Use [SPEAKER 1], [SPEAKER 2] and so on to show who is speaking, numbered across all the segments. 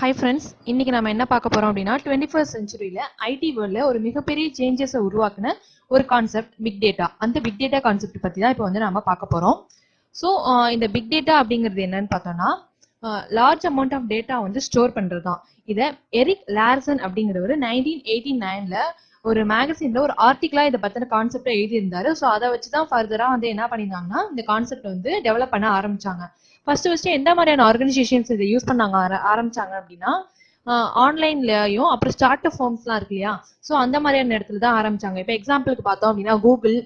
[SPEAKER 1] Hi friends, இன்னைக்கு நம்ம என்ன பார்க்க போறோம் அப்படின்னா 21st செஞ்சுரியில ஐடி வேர்ல்ட்ல ஒரு மிகப்பெரிய சேஞ்சஸை உருவாக்குன ஒரு கான்செப்ட் பிக் டேட்டா. அந்த பிக் டேட்டா கான்செப்ட் பத்தி தான் இப்போ வந்து நம்ம பார்க்க போறோம். ஸோ இந்த பிக் டேட்டா அப்படிங்கிறது என்னன்னு பார்த்தோம்னா லார்ஜ் அமௌண்ட் ஆஃப் டேட்டா வந்து ஸ்டோர் பண்றது தான். இதை எரிக் லார்சன் அப்படிங்கிறவர் 1989ல ஒரு மேகசின்ல ஒரு ஆர்டிகிளா இதை பத்தின கான்செப்டை எழுதியிருந்தாரு. ஸோ அதை வச்சுதான் ஃபர்தரா வந்து என்ன பண்ணியிருந்தாங்கன்னா இந்த கான்செப்ட் வந்து டெவலப் பண்ண ஆரம்பிச்சாங்க. ஃபர்ஸ்ட் எந்த மாதிரியான ஆர்கனைசேஷன்ஸ் இதை யூஸ் பண்ணாங்க ஆரம்பிச்சாங்க அப்படின்னா ஆன்லைன்லயும் அப்புறம் ஸ்டார்ட் அப் ஃபார்ம்ஸ்லாம் இருக்கு இல்லையா, ஸோ அந்த மாதிரியான இடத்துல தான் ஆரம்பிச்சாங்க. இப்போ எக்ஸாம்பிளுக்கு பார்த்தோம் அப்படின்னா கூகுள்,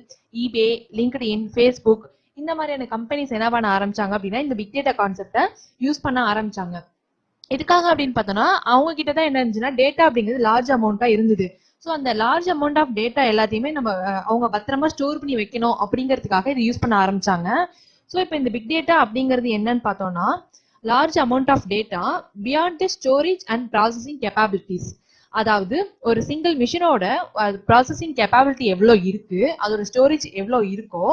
[SPEAKER 1] ஈபே, லிங்க்டின், ஃபேஸ்புக் இந்த மாதிரியான கம்பெனிஸ் என்ன பண்ண ஆரம்பிச்சாங்க அப்படின்னா இந்த பிக் டேட்டா கான்செப்டை யூஸ் பண்ண ஆரம்பிச்சாங்க. எதுக்காக அப்படின்னு பார்த்தோம்னா அவங்க கிட்ட தான் என்ன இருந்துச்சுன்னா டேட்டா அப்படிங்கிறது லார்ஜ் அமௌண்டா இருந்தது. ஸோ அந்த லார்ஜ் அமௌண்ட் ஆஃப் டேட்டா எல்லாத்தையுமே நம்ம அவங்க பத்திரமா ஸ்டோர் பண்ணி வைக்கணும் அப்படிங்கிறதுக்காக இதை யூஸ் பண்ண ஆரம்பிச்சாங்க. ஸோ இப்போ இந்த பிக் டேட்டா அப்படிங்கிறது என்னன்னு பார்த்தோம்னா large amount of data beyond the storage and processing capabilities. அதாவது ஒரு சிங்கிள் மிஷினோட ப்ராசஸிங் கேப்பபிலிட்டி எவ்வளோ இருக்கு, அதோட ஸ்டோரேஜ் எவ்வளோ இருக்கோ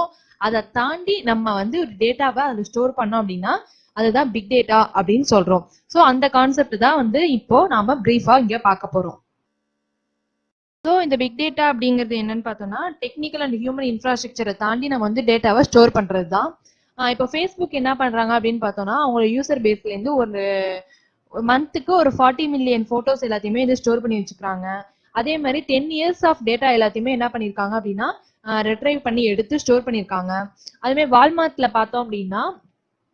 [SPEAKER 1] அதை தாண்டி நம்ம வந்து ஒரு டேட்டாவை அதில் ஸ்டோர் பண்ணோம் அப்படின்னா அதுதான் பிக் டேட்டா அப்படின்னு சொல்றோம். ஸோ அந்த கான்செப்ட் தான் வந்து இப்போ நாம பிரீஃபா இங்க பார்க்க போறோம். ஸோ இந்த பிக் டேட்டா அப்படிங்கிறது என்னன்னு பார்த்தோம்னா டெக்னிக்கல் அண்ட் ஹியூமன் இன்ஃப்ராஸ்ட்ரக்சரை தாண்டி நம்ம வந்து டேட்டாவை ஸ்டோர் பண்றது தான். இப்போ ஃபேஸ்புக் என்ன பண்றாங்க அப்படின்னு பார்த்தோம்னா அவங்களோட யூசர் பேஸ்ல இருந்து ஒரு மந்த்துக்கு ஒரு 40 மில்லியன் போட்டோஸ் எல்லாத்தையுமே இது ஸ்டோர் பண்ணி வச்சுக்கிறாங்க. அதே மாதிரி 10 இயர்ஸ் ஆஃப் டேட்டா எல்லாத்தையுமே என்ன பண்ணிருக்காங்க அப்படின்னா ரெட்ரைவ் பண்ணி எடுத்து ஸ்டோர் பண்ணிருக்காங்க. அதுமாதிரி வால்மார்ட்ல பார்த்தோம் அப்படின்னா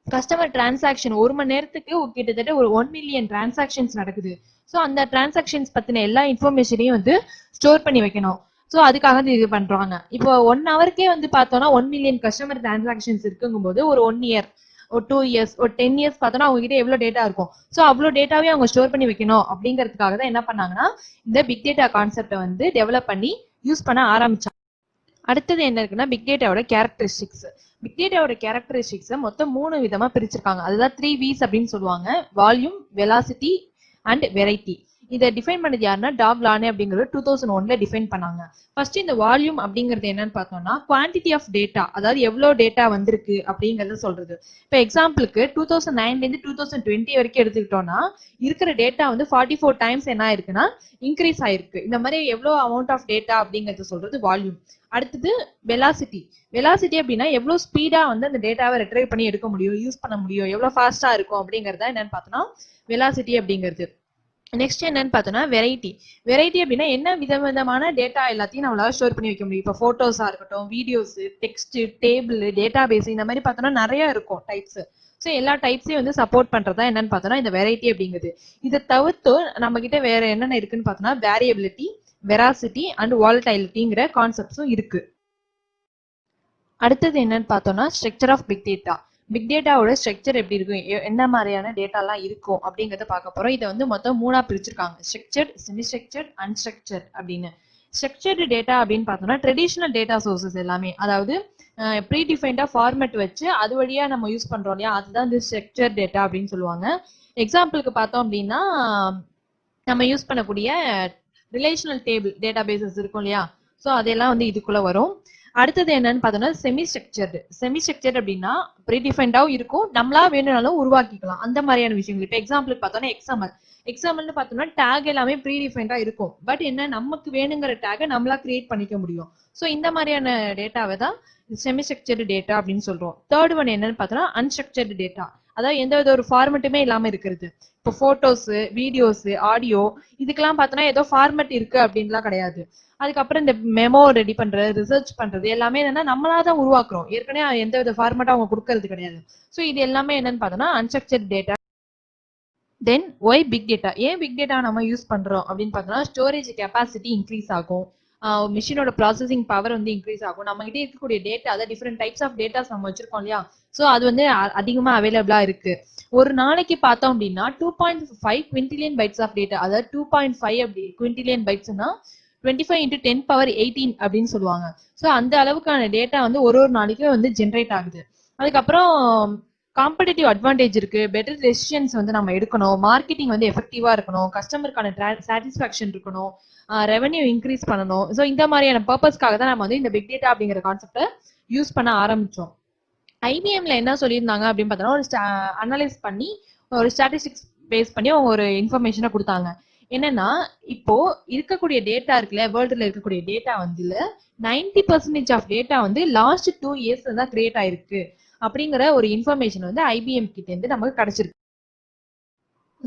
[SPEAKER 1] கஸ்டமர் டிரான்சாக்ஷன் ஒரு மணி நேரத்துக்கு கிட்டத்தட்ட ஒரு 1 மில்லியன் டிரான்சாக்ஷன்ஸ் நடக்குது. ஸோ அந்த டிரான்சாக்ஷன்ஸ் பத்தின எல்லா இன்ஃபர்மேஷனையும் வந்து ஸ்டோர் பண்ணி வைக்கணும். ஸோ அதுக்காக இது பண்றாங்க. இப்போ 1 ஹவருக்கே வந்து பார்த்தோம்னா 1 மில்லியன் கஸ்டமர் டிரான்சாக்ஷன்ஸ் இருக்குங்கும் போது ஒரு 1 இயர், ஒரு 2 இயர்ஸ், ஒரு 10 இயர்ஸ் பார்த்தோம்னா அவங்க கிட்ட எவ்வளவு டேட்டா இருக்கும். ஸோ அவ்வளோ டேட்டாவே அவங்க ஸ்டோர் பண்ணி வைக்கணும் அப்படிங்கிறதுக்காக தான் என்ன பண்ணாங்கன்னா இந்த பிக் டேட்டா கான்செப்டை வந்து டெவலப் பண்ணி யூஸ் பண்ண ஆரம்பிச்சாங்க. அடுத்தது என்ன இருக்குன்னா பிக் டேட்டாவோட கேரக்டரிஸ்டிக்ஸ். பிக் டேட்டாவோட கேரக்டரிஸ்டிக்ஸை மொத்தம் 3 விதமா பிரிச்சிருக்காங்க. அதுதான் 3 V's அப்படின்னு சொல்லுவாங்க. Volume, velocity and variety. இதை டிஃபைன் பண்ணது யாருன்னா டாக் லானே அப்படிங்கிறது 2001ல டிஃபைன் பண்ணாங்க. ஃபர்ஸ்ட் இந்த வால்யூம் அப்படிங்கிறது என்னன்னு பார்த்தோம்னா குவான்டிட்டி ஆஃப் டேட்டா, அதாவது எவ்வளவு டேட்டா வந்திருக்கு அப்படிங்கறத சொல்றது. இப்போ எக்ஸாம்பிளுக்கு 2009ல இருந்து 2020 வரைக்கும் எடுத்துக்கிட்டோம்னா இருக்கிற டேட்டா வந்து 44 டைம்ஸ் என்ன ஆயிருக்குன்னா இன்க்ரீஸ் ஆயிருக்கு. இந்த மாதிரி எவ்வளவு அமௌண்ட் ஆஃப் டேட்டா அப்படிங்கறது சொல்றது வால்யூம். அடுத்தது வெலாசிட்டி. வெலாசிட்டி அப்படின்னா எவ்வளவு ஸ்பீடா வந்து அந்த டேட்டாவை ரெட்ரைவ் பண்ணி எடுக்க முடியும், யூஸ் பண்ண முடியும், எவ்வளவு ஃபாஸ்டா இருக்கும் அப்படிங்கறத என்னன்னு பார்த்தோம்னா வெலாசிட்டி அப்படிங்கிறது. நெக்ஸ்ட் என்னன்னு பார்த்தோம்னா வெரைட்டி. வெரைட்டி அப்படின்னா என்ன விதவிதமான டேட்டா எல்லாத்தையும் நம்மளால ஸ்டோர் பண்ணி வைக்க முடியும். இப்போ போட்டோஸா இருக்கட்டும், videos, text, table, database இந்த மாதிரி பார்த்தோம்னா நிறைய இருக்கும் டைப்ஸ். ஸோ எல்லா டைப்ஸையும் வந்து சப்போர்ட் பண்றதா என்னன்னு பார்த்தோம்னா இந்த வெரைட்டி அப்படிங்கிறது. இதை தவிர்த்து நம்ம கிட்ட வேற என்னென்ன இருக்குன்னு பார்த்தோம்னா வேரியபிலிட்டி, வெராசிட்டி அண்ட் வாலடைலிட்டிங்கிற கான்செப்ட்ஸும் இருக்கு. அடுத்தது என்னன்னு பார்த்தோம்னா structure of big data. Big டேட்டாவோட ஸ்ட்ரக்சர் எப்படி இருக்கும், என்ன மாதிரியான டேட்டாலாம் இருக்கும் அப்படிங்கறத பார்க்க போறோம். இதை வந்து மொத்தம் 3ஆ பிரிச்சிருக்காங்க. ஸ்ட்ரக்சர்ட், செமி ஸ்ட்ரக்சர்ட், அன்ஸ்ட்ரக்சர்ட் அப்படின்னு. ஸ்ட்ரக்சர்டு டேட்டா அப்படின்னு பார்த்தோம்னா ட்ரெடிஷனல் டேட்டா சோர்சஸ் எல்லாமே, அதாவது ப்ரீ டிஃபைன்டா ஃபார்மேட் வச்சு அது வழியா நம்ம யூஸ் பண்றோம் இல்லையா, அதுதான் இந்த ஸ்ட்ரக்சர் டேட்டா அப்படின்னு சொல்லுவாங்க. எக்ஸாம்பிளுக்கு பார்த்தோம் அப்படின்னா நம்ம யூஸ் பண்ணக்கூடிய ரிலேஷனல் டேபிள் டேட்டா பேசஸ் இருக்கும் இல்லையா, ஸோ அதெல்லாம் வந்து இதுக்குள்ள வரும். அடுத்தது என்னன்னு பார்த்தோம்னா செமி ஸ்ட்ரக்சர்டு. செமி ஸ்ட்ரக்சர்ட் அப்படின்னா ப்ரீடிஃபைன்டாவும் இருக்கும், நம்மளா வேணும்னாலும் உருவாக்கிக்கலாம் அந்த மாதிரியான விஷயங்கள். இப்போ எக்ஸாம்பிளுக்கு பார்த்தோம்னா எக்ஸாம்பிள்னு பார்த்தோம்னா டேக் எல்லாமே ப்ரீடிஃபைன்டா இருக்கும். பட் என்ன நமக்கு வேணுங்கிற டேகை நம்மளா கிரியேட் பண்ணிக்க முடியும். ஸோ இந்த மாதிரியான டேட்டாவை தான் செமி ஸ்ட்ரக்சர்டு டேட்டா அப்படின்னு சொல்றோம். தேர்ட் ஒன் என்னன்னு பார்த்தோம்னா அன்ஸ்ட்ரக்சர்டு டேட்டா. அதாவது எந்த வித ஒரு ஃபார்மெட்டுமே இல்லாம இருக்கிறது. இப்போ போட்டோஸ், வீடியோஸ், ஆடியோ இதுக்கெல்லாம் பார்த்தோம்னா ஏதோ ஃபார்மெட் இருக்கு அப்படின்லாம் கிடையாது. அதுக்கப்புறம் இந்த மெமோ ரெடி பண்றது, ரிசர்ச் பண்றது எல்லாமே என்னன்னா நம்மளா தான் உருவாக்குறோம். ஏற்கனவே எந்த வித ஃபார்மேட்டா அவங்க கொடுக்கறது கிடையாது. ஸோ இது எல்லாமே என்னன்னு பார்த்தோம்னா அன்ஸ்ட்ரக்சர்ட் டேட்டா. தென் ஒய் பிக் டேட்டா. ஏன் பிக் டேட்டா நம்ம யூஸ் பண்றோம் அப்படின்னு பார்த்தோம்னா ஸ்டோரேஜ் கெப்பாசிட்டி இன்க்ரீஸ் ஆகும், மிஷினோட ப்ராசஸிங் பவர் வந்து இன்க்ரீஸ் ஆகும். நம்ம கிட்டே இருக்கக்கூடிய டேட்டா, அதாவது டிஃப்ரெண்ட் டைப்ஸ் ஆஃப் டேட்டாஸ் நம்ம வச்சிருக்கோம் இல்லையா, ஸோ அது வந்து அதிகமா அவைலபிளா இருக்கு. ஒரு நாளைக்கு பார்த்தோம் அப்படின்னா 2.5 குவிண்டிலியன் பைட்ஸ் ஆஃப் டேட்டா, அதாவது 2.5 அப்படி குவிண்டிலியன் பைட்ஸ்னா 25 × 10^18 அப்படின்னு சொல்லுவாங்க. ஸோ அந்த அளவுக்கான டேட்டா வந்து ஒரு நாளைக்கு வந்து ஜென்ரேட் ஆகுது. அதுக்கப்புறம் காம்படிட்டிவ் அட்வான்டேஜ் இருக்கு, பெட்டர் டெசிஷன்ஸ் வந்து நம்ம எடுக்கணும், மார்க்கெட்டிங் வந்து எஃபெக்டிவா இருக்கணும், கஸ்டமருக்கான சாட்டிஸ்ஃபேக்ஷன் இருக்கணும், ரெவன்யூ இன்க்ரீஸ் பண்ணணும். ஸோ இந்த மாதிரியான பர்பஸ்க்காக தான் நம்ம வந்து இந்த பிக் டேட்டா அப்படிங்கிற கான்செப்டை யூஸ் பண்ண ஆரம்பிச்சோம். ஐபிஎம்ல என்ன சொல்லியிருந்தாங்க அப்படின்னு பார்த்தோம்னா ஒரு அனலைஸ் பண்ணி ஒரு ஸ்டாட்டிஸ்டிக்ஸ் பேஸ் பண்ணி அவங்க ஒரு இன்ஃபர்மேஷனை கொடுத்தாங்க. என்னன்னா இப்போ இருக்கக்கூடிய டேட்டா இருக்குல்ல, வேர்ல்டுல இருக்கக்கூடிய டேட்டா வந்து 90% ஆஃப் டேட்டா வந்து லாஸ்ட் 2 years தான் கிரியேட் ஆயிருக்கு அப்படிங்கிற ஒரு இன்ஃபர்மேஷன் வந்து ஐபிஎம் கிட்ட இருந்து நமக்கு கிடைச்சிருக்கு.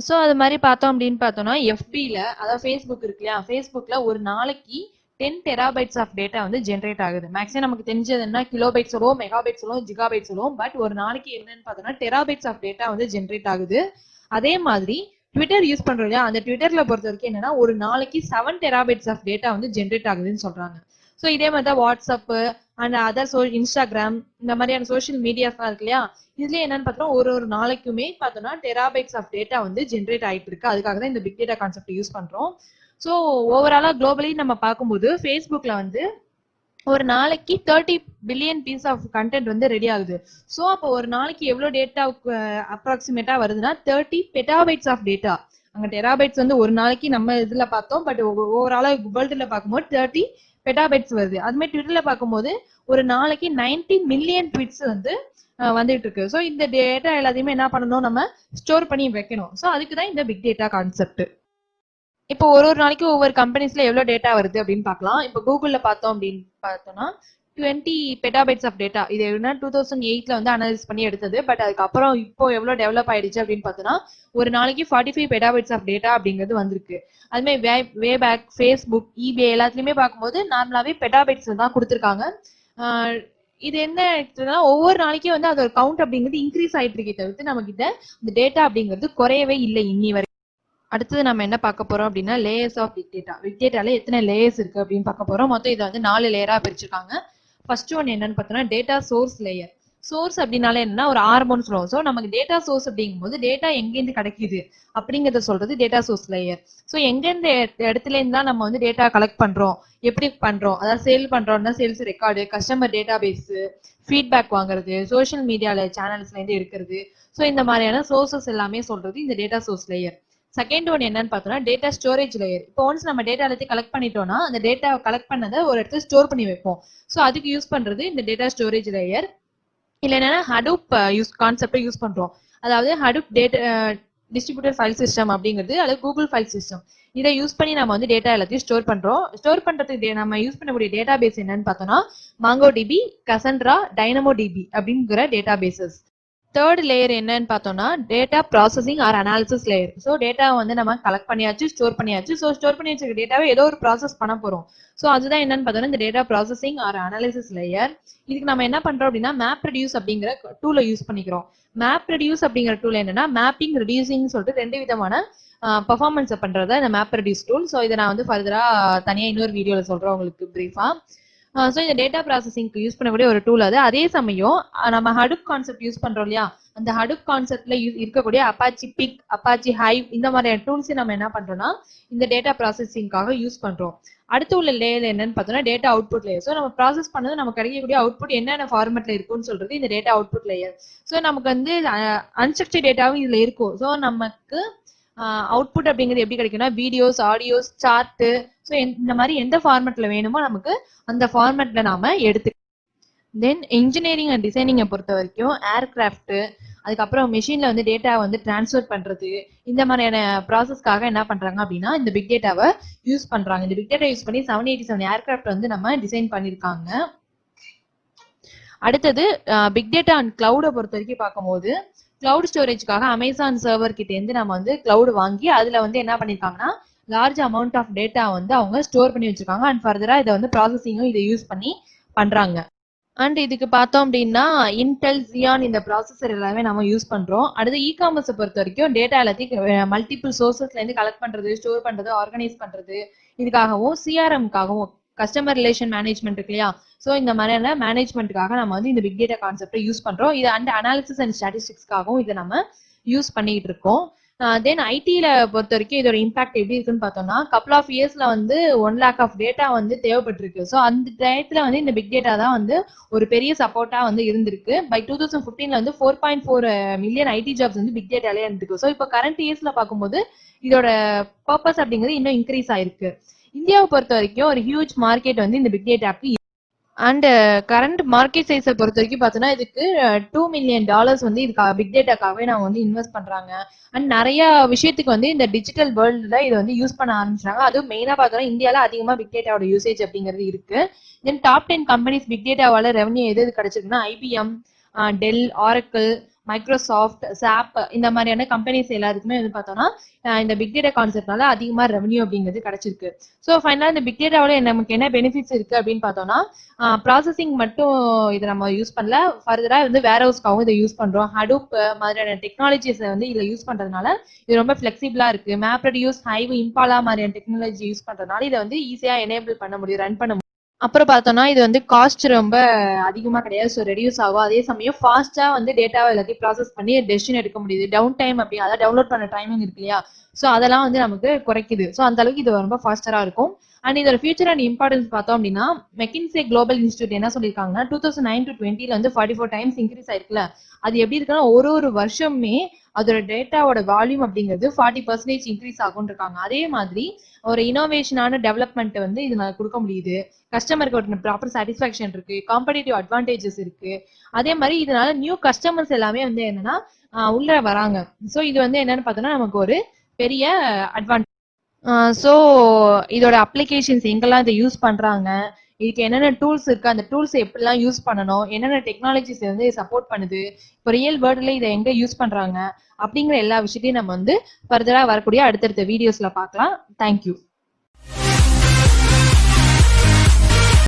[SPEAKER 1] ஸோ அது மாதிரி பார்த்தோம் அப்படின்னு பார்த்தோம்னா எஃபில, அதாவது ஃபேஸ்புக் இருக்கு இல்லையா, ஃபேஸ்புக்ல ஒரு நாளைக்கு 10 டெராபைட்ஸ் ஆஃப் டேட்டா வந்து ஜென்ரேட் ஆகுது. மேக்ஸிமம் நமக்கு தெரிஞ்சது என்ன, கிலோபைட் சொல்லுவோம், மெகாபைட் சொல்லுவோம், ஜிகாபைட் சொல்லுவோம். பட் ஒரு நாளைக்கு என்னன்னு பார்த்தோம்னா டெராபைட்ஸ் ஆஃப் டேட்டா வந்து ஜென்ரேட் ஆகுது. அதே மாதிரி ட்விட்டர் யூஸ் பண்றோம் இல்லையா, அந்த ட்விட்டர்ல பொறுத்த வரைக்கும் என்னன்னா ஒரு நாளைக்கு 7 டெராபைட்ஸ் ஆஃப் டேட்டா வந்து ஜென்ரேட் ஆகுதுன்னு சொல்றாங்க. ஸோ இதே மாதிரி தான் வாட்ஸ்அப் அண்ட் அதர் இன்ஸ்டாகிராம் இந்த மாதிரியான சோஷியல் மீடியாஸ் இருக்கு இல்லையா, இதுல என்னன்னு பார்த்தோம்னா ஒரு நாளைக்குமே பார்த்தோம்னா டெராபைட்ஸ் ஆஃப் டேட்டா வந்து ஜென்ரேட் ஆயிட்டு இருக்கு. அதுக்காக தான் இந்த பிக் டேட்டா கான்செப்ட் யூஸ் பண்றோம். ஸோ ஓவராலா குளோபலி நம்ம பார்க்கும்போது ஃபேஸ்புக்ல வந்து ஒரு நாளைக்கு 30 பில்லியன் பீஸ் ஆஃப் கண்டென்ட் வந்து ரெடி ஆகுது. ஸோ அப்போ ஒரு நாளைக்கு எவ்வளவு டேட்டா அப்ராக்சிமேட்டா வருதுன்னா 30 பெட்டாபைட்ஸ் ஆஃப் டேட்டா. அங்க டெராபைட்ஸ் வந்து ஒரு நாளைக்கு நம்ம இதுல பார்த்தோம், பட் ஓவராலா வேர்ல்டுல பார்க்கும்போது 30 பெட்டாபைட்ஸ் வருது. அது மாதிரி ட்விட்டர்ல பார்க்கும்போது ஒரு நாளைக்கு 90 மில்லியன் ட்வீட்ஸ் வந்து வந்துட்டு இருக்கு. ஸோ இந்த டேட்டா எல்லாத்தையுமே என்ன பண்ணணும், நம்ம ஸ்டோர் பண்ணி வைக்கணும். ஸோ அதுக்கு தான் இந்த பிக் டேட்டா கான்செப்ட். இப்போ ஒரு நாளைக்கு ஒவ்வொரு கம்பெனிஸ்ல எவ்வளவு டேட்டா வருது அப்படின்னு பார்க்கலாம். இப்போ கூகுள்ல பார்த்தோம் அப்படின்னு பார்த்தோம்னா 20 பெட்டாபைட்ஸ் ஆஃப் டேட்டா. இது என்ன 2008ல வந்து அனலைஸ் பண்ணி எடுத்தது. பட் அதுக்கப்புறம் இப்போ எவ்வளவு டெவலப் ஆயிடுச்சு அப்படின்னு பார்த்தோம்னா ஒரு நாளைக்கு 45 பெட்டாபைட்ஸ் ஆஃப் டேட்டா அப்படிங்கிறது வந்திருக்கு. அதுமாதிரி வேபேக், ஃபேஸ்புக், ஈபே எல்லாத்துலயுமே பார்க்கும்போது நார்மலாவே பெட்டாபைட்ஸ் தான் கொடுத்துருக்காங்க. இது என்ன ஒவ்வொரு நாளைக்கும் வந்து அதோட கவுண்ட் அப்படிங்கிறது இன்க்ரீஸ் ஆயிட்டு இருக்கே தவிர்த்து நம்ம கிட்ட இந்த டேட்டா அப்படிங்கிறது குறையவே இல்லை இன்னி வரை. அடுத்தது நம்ம என்ன பார்க்க போறோம் அப்படின்னா layers of big data. Big டேட்டால எத்தனை லேயர்ஸ் இருக்கு அப்படின்னு பார்க்க போறோம். மொத்தம் இதை வந்து 4 லேயரா பிரிச்சிருக்காங்க. ஃபர்ஸ்ட் ஒன் என்னன்னு பார்த்தோம்னா டேட்டா சோர்ஸ் லேயர். சோர்ஸ் அப்படின்னால என்னன்னா ஒரு ஆரம்பம்னு சொல்லுவோம். ஸோ நமக்கு டேட்டா சோர்ஸ் அப்படிங்கும்போது டேட்டா எங்கேருந்து கிடைக்குது அப்படிங்கறத சொல்றது டேட்டா சோர்ஸ் லேயர். ஸோ எங்கெந்த இடத்துல இருந்தா நம்ம வந்து டேட்டா கலெக்ட் பண்றோம், எப்படி பண்றோம், அதாவது சேல் பண்றோம்னா sales record, customer database, feedback வாங்குறது, சோஷியல் மீடியால சேனல்ஸ்ல இருந்து எடுக்கிறது. ஸோ இந்த மாதிரியான சோர்சஸ் எல்லாமே சொல்றது இந்த data source layer. Second one என்னன்னு பார்த்தோம்னா டேட்டா ஸ்டோரேஜ் லேயர். இப்போ ஒன்ஸ் நம்ம டேட்டா எல்லாத்தையும் கலெக்ட் பண்ணிட்டோம்னா அந்த டேட்டா கலெக்ட் பண்ணதை ஒரு இடத்துல ஸ்டோர் பண்ணி வைப்போம். ஸோ அதுக்கு யூஸ் பண்றது இந்த டேட்டா ஸ்டோரேஜ் லேயர். இல்ல என்னன்னா ஹடூப் கான்செப்டை யூஸ் பண்றோம். அதாவது Hadoop data distributor file system அப்படிங்கிறது, அதாவது கூகுள் ஃபைல் சிஸ்டம். இதை யூஸ் பண்ணி நம்ம வந்து டேட்டா எல்லாத்தையும் ஸ்டோர் பண்றோம். ஸ்டோர் பண்றதுக்கு நம்ம யூஸ் பண்ணக்கூடிய டேட்டா பேஸ் என்னன்னு பார்த்தோம்னா Mongo DB, Cassandra, Dynamo DB அப்படிங்கிற டேட்டா பேசஸ். தேர்ட் லேயர் என்னன்னு பார்த்தோம்னா data processing or analysis layer. So data வந்து நம்ம கலெக்ட் பண்ணியாச்சு, ஸ்டோர் பண்ணியாச்சு. ஸோ ஸ்டோர் பண்ணி வச்சிருக்க டேட்டாவை ஏதோ ஒரு ப்ராசஸ் பண்ண போறோம். ஸோ அதுதான் என்னன்னு பார்த்தோம்னா இந்த data processing or analysis layer. இதுக்கு நம்ம என்ன பண்றோம் அப்படின்னா மேப் ரெடியூஸ் அப்படிங்கிற டூலை யூஸ் பண்ணிக்கிறோம். மேப் ரெடியூஸ் அப்படிங்கிற டூல் என்னன்னா மேப்பிங் ரெடியூசிங் சொல்லிட்டு 2 விதமான பர்ஃபார்மன்ஸ் பண்றதா இந்த மேப் ரெடியூஸ் டூல். ஸோ இதை நான் வந்து ஃபர்தரா தனியா இன்னொரு வீடியோல சொல்றேன் உங்களுக்கு பிரீஃபா. ஸோ இந்த டேட்டா ப்ராசஸிங்க்கு யூஸ் பண்ணக்கூடிய ஒரு டூல் அது. அதே சமயம் நம்ம ஹடூப் கான்செப்ட் யூஸ் பண்றோம் இல்லையா, அந்த ஹடூப் கான்செப்ட்ல இருக்கக்கூடிய அப்பாச்சி பிக், அப்பாச்சி ஹைவ் இந்த மாதிரியான டூல்ஸ் நம்ம என்ன பண்றோம்னா இந்த டேட்டா ப்ராசஸிங்காக யூஸ் பண்றோம். அடுத்து உள்ள லேயர் என்னன்னு பார்த்தோம்னா டேட்டா அவுட்புட் லேயர். ஸோ நம்ம ப்ராசஸ் பண்ணது நமக்கு கிடைக்கக்கூடிய அவுட்புட் என்னென்ன ஃபார்மேட்ல இருக்குன்னு சொல்றது இந்த டேட்டா அவுட்புட் லேயர். ஸோ நமக்கு வந்து அன்ஸ்ட்ரக்சர்ட் டேட்டாவும் இதுல இருக்கும். ஸோ நமக்கு அவுட்புட் அப்படிங்கிறது எப்படி கிடைக்கும்னா வீடியோஸ், ஆடியோஸ், சார்ட், ஸோ இந்த மாதிரி எந்த ஃபார்மேட்ல வேணுமோ நமக்கு அந்த ஃபார்மேட்ல நாம எடுத்து. தென் இன்ஜினியரிங் அண்ட் டிசைனிங்கை பொறுத்த வரைக்கும் ஏர்கிராஃப்ட், அதுக்கப்புறம் மெஷின்ல வந்து டேட்டா வந்து டிரான்ஸ்ஃபர் பண்றது, இந்த மாதிரியான ப்ராசஸ்க்காக என்ன பண்றாங்க அப்படின்னா இந்த பிக் டேட்டாவை யூஸ் பண்றாங்க. இந்த பிக் டேட்டா யூஸ் பண்ணி 787 ஏர்கிராஃப்ட் வந்து நம்ம டிசைன் பண்ணிருக்காங்க. அடுத்தது பிக் டேட்டா அண்ட் கிளவுடை பொறுத்த வரைக்கும் பார்க்கும்போது கிளவுட் ஸ்டோரேஜ்க்காக அமேசான் சர்வர் கிட்ட இருந்து நம்ம வந்து கிளவுட் வாங்கி அதுல வந்து என்ன பண்ணிருக்காங்கன்னா லார்ஜ் அமௌண்ட் ஆஃப் டேட்டா வந்து அவங்க ஸ்டோர் பண்ணி வச்சிருக்காங்க. அண்ட் ஃபர்தரா இதை வந்து ப்ராசஸிங்கும் இதை யூஸ் பண்ணி பண்றாங்க. அண்ட் இதுக்கு பார்த்தோம் அப்படின்னா இன்டெல், ஜியான் இந்த ப்ராசஸர் எல்லாமே நம்ம யூஸ் பண்றோம். அடுத்து இ காமர்ஸை பொறுத்த வரைக்கும் டேட்டா எல்லாத்தையும் மல்டிபிள் சோர்சஸ்ல இருந்து கலெக்ட் பண்றது, ஸ்டோர் பண்றது, ஆர்கனைஸ் பண்றது, இதுக்காகவும் சிஆர்எம்காகவும் கஸ்டமர் ரிலேஷன் மேனேஜ்மெண்ட் இருக்கு இல்லையா, ஸோ இந்த மாதிரியான மேனேஜ்மெண்ட்டுக்காக நம்ம வந்து இந்த பிக் டேட்டா கான்செப்டை யூஸ் பண்றோம். இது அண்ட் அனாலிசிஸ் அண்ட் ஸ்டாட்டிஸ்டிக்ஸ்க்காகவும் இதை நம்ம யூஸ் பண்ணிட்டு இருக்கோம். தென் ஐடியில பொறுத்த வரைக்கும் இதோட இம்பாக்ட் எப்படி இருக்குன்னு பார்த்தோம்னா கப்பல் ஆஃப் இயர்ஸ்ல வந்து 1 lakh ஆஃப் டேட்டா வந்து தேவைப்பட்டிருக்கு. ஸோ அந்த டயத்துல வந்து இந்த பிக் டேட்டா தான் வந்து ஒரு பெரிய சப்போர்ட்டா வந்து இருந்திருக்கு. பை 2015ல வந்து 4.4 மில்லியன் ஐடி ஜாப்ஸ் வந்து பிக் டேட்டாலே இருந்திருக்கு. ஸோ இப்போ கரண்ட் இயர்ஸ்ல பார்க்கும்போது இதோட பர்பஸ் அப்படிங்கிறது இன்னும் இன்க்ரீஸ் ஆயிருக்கு. இந்தியாவை பொறுத்த வரைக்கும் ஒரு ஹியூஜ் மார்க்கெட் வந்து இந்த பிக் டேட்டாக்கு. அண்ட் கரண்ட் மார்க்கெட் சைஸை பொறுத்த வரைக்கும் பார்த்தோன்னா இதுக்கு $2 மில்லியன் வந்து இதுக்காக பிக் டேட்டாக்காகவே நம்ம வந்து இன்வெஸ்ட் பண்றாங்க. அண்ட் நிறைய விஷயத்துக்கு வந்து இந்த டிஜிட்டல் வேர்ல்டுல இதை வந்து யூஸ் பண்ண ஆரம்பிச்சாங்க. அதுவும் மெயினா பார்த்தோம்னா இந்தியால அதிகமா பிக் டேட்டாவோட யூசேஜ் அப்படிங்கிறது இருக்கு. தென் டாப் 10 கம்பெனிஸ் பிக் டேட்டாவால ரெவன்யூ எது கிடைச்சிருக்குன்னா IBM, Dell, Oracle, Microsoft, SAP இந்த மாதிரியான கம்பெனிஸ் எல்லாருக்குமே வந்து பார்த்தோம்னா இந்த பிக் டேட்டா கான்செப்ட்னால அதிகமா ரெவன்யூ அப்படிங்கிறது கிடைச்சிருக்கு. ஸோ ஃபைனலா இந்த பிக் டேட்டாவோட நமக்கு என்ன பெனிஃபிட்ஸ் இருக்கு அப்படின்னு பார்த்தோம்னா ப்ராசஸிங் மட்டும் இதை நம்ம யூஸ் பண்ணல, ஃபர்தரா வந்து வேர் ஹவுஸ்க்காகவும் இதை யூஸ் பண்றோம். ஹடூப் மாதிரியான டெக்னாலஜிஸ் வந்து இதில் யூஸ் பண்றதுனால இது ரொம்ப ஃபிளெக்சிபிளா இருக்கு. மேப் ரெடியூஸ், ஹைவ், இம்பாலா மாதிரியான டெக்னாலஜி யூஸ் பண்றதுனால இதை வந்து ஈஸியா எனேபிள் பண்ண முடியும், ரன் பண்ண முடியும். அப்புறம் பார்த்தோம்னா இது வந்து காஸ்ட் ரொம்ப அதிகமா கிடையாது, ஸோ ரெடியூஸ் ஆகும். அதே சமயம் ஃபாஸ்டா வந்து டேட்டாவை எல்லாத்தையும் ப்ராசஸ் பண்ணி டெசிஷன் எடுக்க முடியுது. டவுன் டைம் அப்படி அதாவது டவுன்லோட் பண்ண டைமிங் இருக்கு இல்லையா, ஸோ அதெல்லாம் வந்து நமக்கு குறைக்குது. ஸோ அந்த அளவுக்கு இது ரொம்ப ஃபாஸ்டரா இருக்கும். அண்ட் இதோட ஃபியூச்சர் அண்ட் இம்பார்ட்டன்ஸ் பார்த்தோம் அப்படின்னா மெக்கின்சே குளோபல் இன்ஸ்டியூட் என்ன சொல்லியிருக்காங்கன்னா 2009 to 20 வந்து 44 டைம்ஸ் இன்க்ரீஸ் ஆயிருக்குல்ல, அது எப்படி இருக்குன்னா ஒரு வருஷமே அதோட டேட்டாவோட வால்யூம் அப்படிங்கிறது 40% இன்க்ரீஸ் ஆகும்னு இருக்காங்க. அதே மாதிரி ஒரு இனோவேஷனான டெவலப்மெண்ட் வந்து இது கொடுக்க முடியுது. கஸ்டமருக்கு ஒரு ப்ராப்பர் சாட்டிஸ்ஃபேக்ஷன் இருக்கு, காம்படிட்டிவ் அட்வான்டேஜஸ் இருக்கு. அதே மாதிரி இதனால நியூ கஸ்டமர்ஸ் எல்லாமே வந்து என்னன்னா உள்ள வராங்க. ஸோ இது வந்து என்னன்னு பார்த்தோம்னா நமக்கு ஒரு பெரிய அட்வான்டேஜ். ஸோ இதோட அப்ளிகேஷன்ஸ் எங்கெல்லாம் இதை யூஸ் பண்றாங்க, இதுக்கு என்னென்ன டூல்ஸ் இருக்கு, அந்த டூல்ஸ் எப்படிலாம் யூஸ் பண்ணணும், என்னென்ன டெக்னாலஜிஸ் வந்து சப்போர்ட் பண்ணுது, இப்போ ரியல் வேர்ல்டுல இதை எங்க யூஸ் பண்றாங்க அப்படிங்கிற எல்லா விஷயத்தையும் நம்ம வந்து ஃபர்தரா வரக்கூடிய அடுத்தடுத்த வீடியோஸ்ல பார்க்கலாம். தேங்க்யூ.